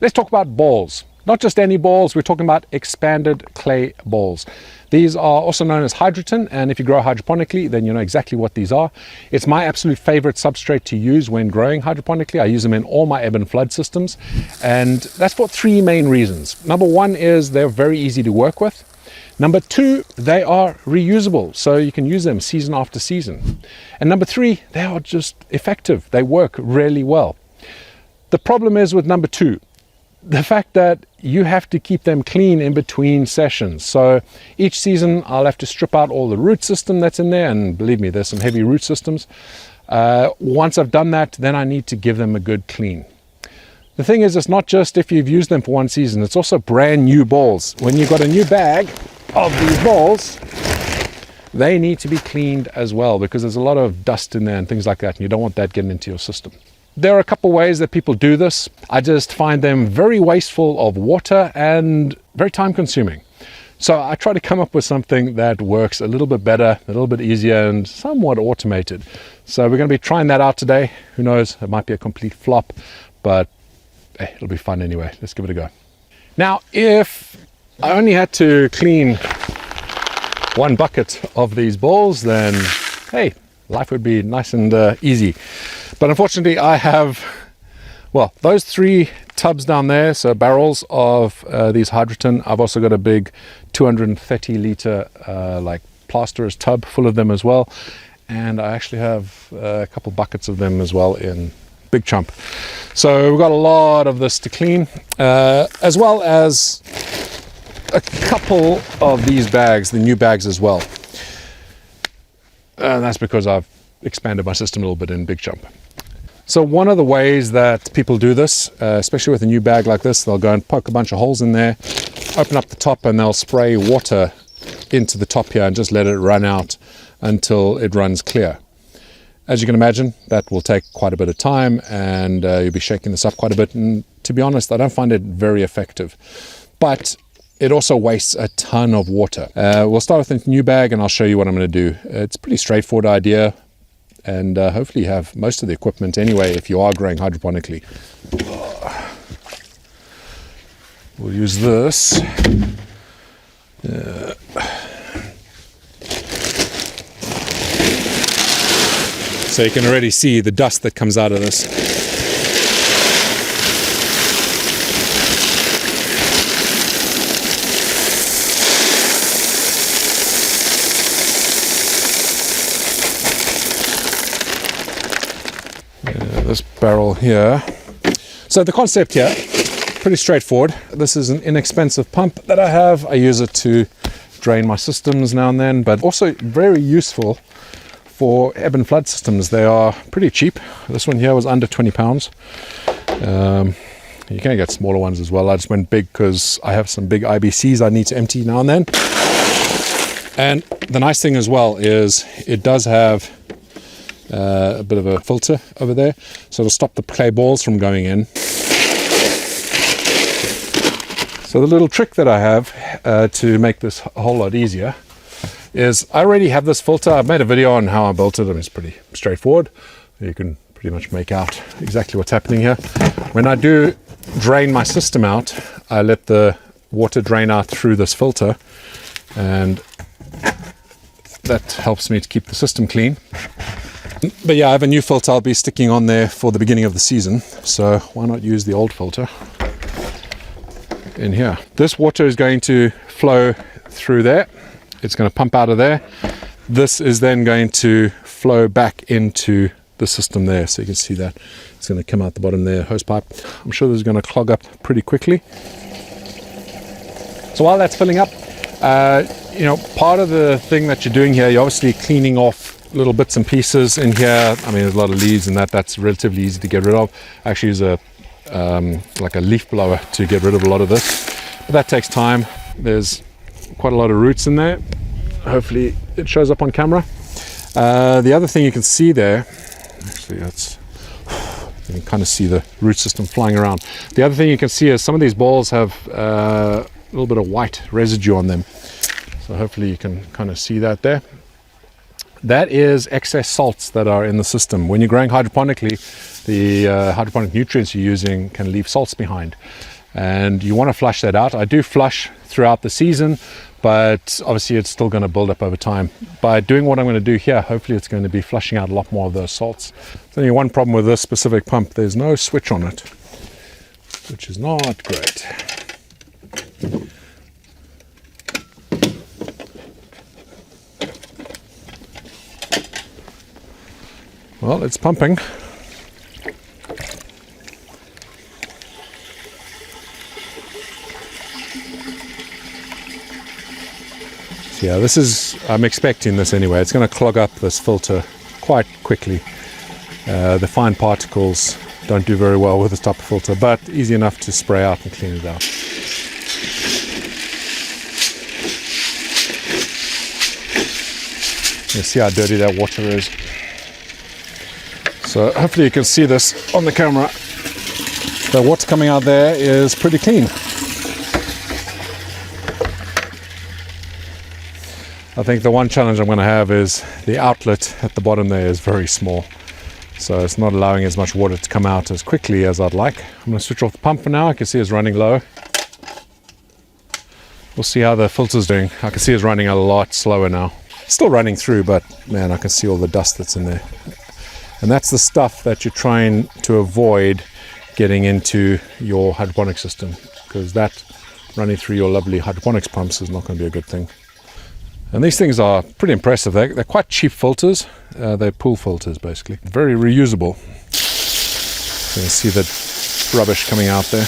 Let's talk about balls. Not just any balls, we're talking about expanded clay balls. These are also known as Hydroton, and if you grow hydroponically, then you know exactly what these are. It's my absolute favorite substrate to use when growing hydroponically. I use them in all my ebb and flood systems, and that's for three main reasons. Number one is they're very easy to work with. Number two, they are reusable, so you can use them season after season. And number three, they are just effective. They work really well. The problem is with number two, the fact that you have to keep them clean in between sessions. So each season I'll have to strip out all the root system that's in there, and believe me, there's some heavy root systems. Once I've done that, then I need to give them a good clean. The thing is, it's not just if you've used them for one season, it's also brand new balls. When you've got a new bag of these balls, they need to be cleaned as well, because there's a lot of dust in there and things like that, and you don't want that getting into your system. There are a couple ways that people do this. I just find them very wasteful of water and very time consuming. So I try to come up with something that works a little bit better, a little bit easier, and somewhat automated. So we're going to be trying that out today. Who knows, it might be a complete flop, but hey, it'll be fun anyway. Let's give it a go. Now, if I only had to clean one bucket of these balls, then hey, life would be nice and easy. But unfortunately, I have, well, those three tubs down there, so barrels of these Hydroton. I've also got a big 230 litre like plasterer's tub full of them as well. And I actually have a couple buckets of them as well in ChilliChump. So we've got a lot of this to clean, as well as a couple of these bags, the new bags as well. And that's because I've expanded my system a little bit in ChilliChump. So one of the ways that people do this, especially with a new bag like this, they'll go and poke a bunch of holes in there, open up the top, and they'll spray water into the top here and just let it run out until it runs clear. As you can imagine, that will take quite a bit of time, and you'll be shaking this up quite a bit. And to be honest, I don't find it very effective. But it also wastes a ton of water. We'll start with a new bag, and I'll show you what I'm going to do. It's a pretty straightforward idea, and hopefully you have most of the equipment anyway if you are growing hydroponically. We'll use this. So you can already see the dust that comes out of this. This barrel here. So the concept here, pretty straightforward. This is an inexpensive pump that I have. I use it to drain my systems now and then, but also very useful for ebb and flood systems. They are pretty cheap. This one here was under 20 pounds. You can get smaller ones as well. I just went big because I have some big IBCs I need to empty now and then. And the nice thing as well is it does have a bit of a filter over there, so it'll stop the clay balls from going in. So the little trick that I have to make this a whole lot easier is I already have this filter. I've made a video on how I built it, and it's pretty straightforward. You can pretty much make out exactly what's happening here. When I do drain my system out, I let the water drain out through this filter, and that helps me to keep the system clean. But yeah, I have a new filter I'll be sticking on there for the beginning of the season, so why not use the old filter in here. This water is going to flow through there. It's going to pump out of there. This is then going to flow back into the system there, so you can see that it's going to come out the bottom there, hose pipe. I'm sure this is going to clog up pretty quickly. So while that's filling up, you know, part of the thing that you're doing here, you're obviously cleaning off little bits and pieces in here. I mean, there's a lot of leaves and that's relatively easy to get rid of. I actually use a like a leaf blower to get rid of a lot of this, but that takes time. There's quite a lot of roots in there. Hopefully it shows up on camera. The other thing you can see there, actually that's, you can kind of see the root system flying around. The other thing you can see is some of these balls have a little bit of white residue on them. So hopefully you can kind of see that there. that is excess salts that are in the system. When you're growing hydroponically, the hydroponic nutrients you're using can leave salts behind, and you want to flush that out. I do flush throughout the season, but obviously it's still going to build up over time. By doing what I'm going to do here, hopefully it's going to be flushing out a lot more of those salts. There's only one problem with this specific pump: there's no switch on it, which is not great. Well, it's pumping. So yeah, this is, I'm expecting this anyway. It's going to clog up this filter quite quickly. The fine particles don't do very well with this type of filter, but easy enough to spray out and clean it out. You see how dirty that water is. So hopefully you can see this on the camera. The water coming out there is pretty clean. I think the one challenge I'm going to have is the outlet at the bottom there is very small. So it's not allowing as much water to come out as quickly as I'd like. I'm going to switch off the pump for now. I can see it's running low. We'll see how the filter's doing. I can see it's running a lot slower now. Still running through, but man, I can see all the dust that's in there. And that's the stuff that you're trying to avoid getting into your hydroponic system, because that running through your lovely hydroponics pumps is not going to be a good thing. And these things are pretty impressive. They're quite cheap filters. They're pool filters, basically. Very reusable. You can see the rubbish coming out there.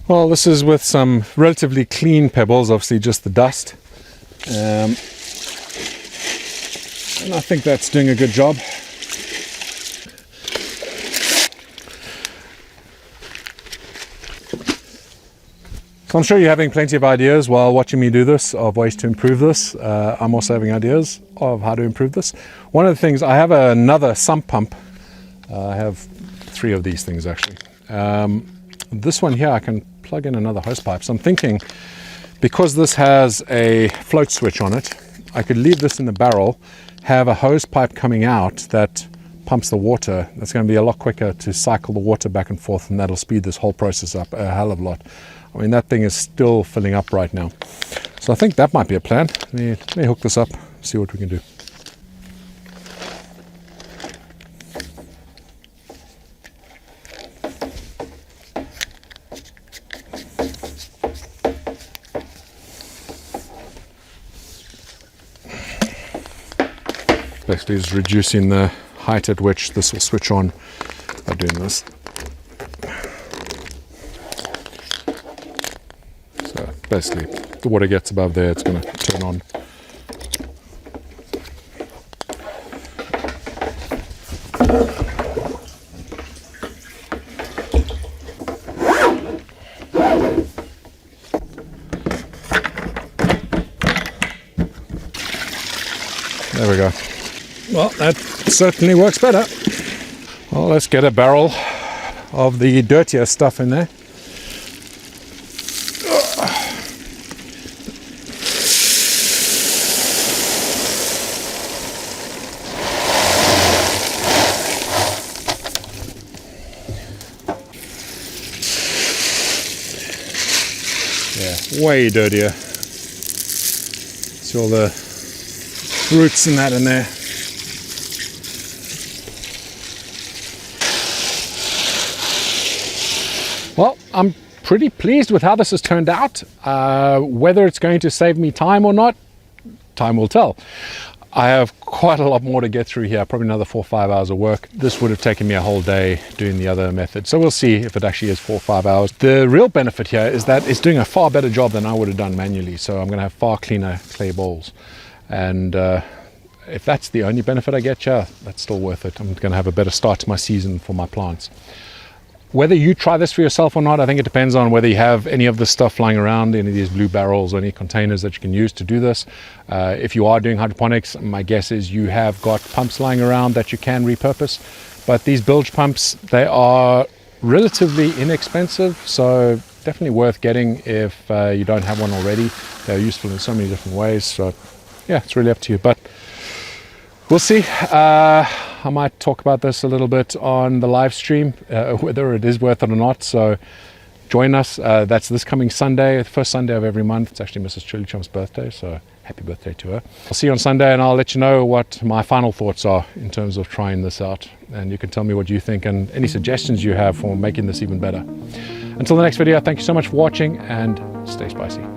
Well, this is with some relatively clean pebbles, obviously just the dust. And I think that's doing a good job. So I'm sure you're having plenty of ideas while watching me do this of ways to improve this. I'm also having ideas of how to improve this. One of the things, I have another sump pump. I have 3 of these things actually. This one here I can plug in another hose pipe. So I'm thinking, because this has a float switch on it, I could leave this in the barrel, have a hose pipe coming out that pumps the water. That's going to be a lot quicker to cycle the water back and forth, and that'll speed this whole process up a hell of a lot. I mean, that thing is still filling up right now. So I think that might be a plan. Let me hook this up, see what we can do. Basically is reducing the height at which this will switch on by doing this. So basically the water gets above there, it's going to turn on. There we go. Well, that certainly works better. Well, let's get a barrel of the dirtier stuff in there. Yeah, way dirtier. See all the roots and that in there. Well, I'm pretty pleased with how this has turned out. Whether it's going to save me time or not, time will tell. I have quite a lot more to get through here, probably another 4 or 5 hours of work. This would have taken me a whole day doing the other method. So we'll see if it actually is 4 or 5 hours. The real benefit here is that it's doing a far better job than I would have done manually. So I'm going to have far cleaner clay bowls. And if that's the only benefit I get, yeah, that's still worth it. I'm going to have a better start to my season for my plants. Whether you try this for yourself or not, I think it depends on whether you have any of this stuff flying around, any of these blue barrels or any containers that you can use to do this. If you are doing hydroponics, my guess is you have got pumps lying around that you can repurpose. But these bilge pumps, they are relatively inexpensive, so definitely worth getting if you don't have one already. They're useful in so many different ways, so yeah, it's really up to you, but we'll see. I might talk about this a little bit on the live stream, whether it is worth it or not, so join us. That's this coming Sunday, the first Sunday of every month. It's actually Mrs. ChilliChump's birthday, so happy birthday to her. I'll see you on Sunday, and I'll let you know what my final thoughts are in terms of trying this out, and you can tell me what you think and any suggestions you have for making this even better. Until the next video, thank you so much for watching, and stay spicy.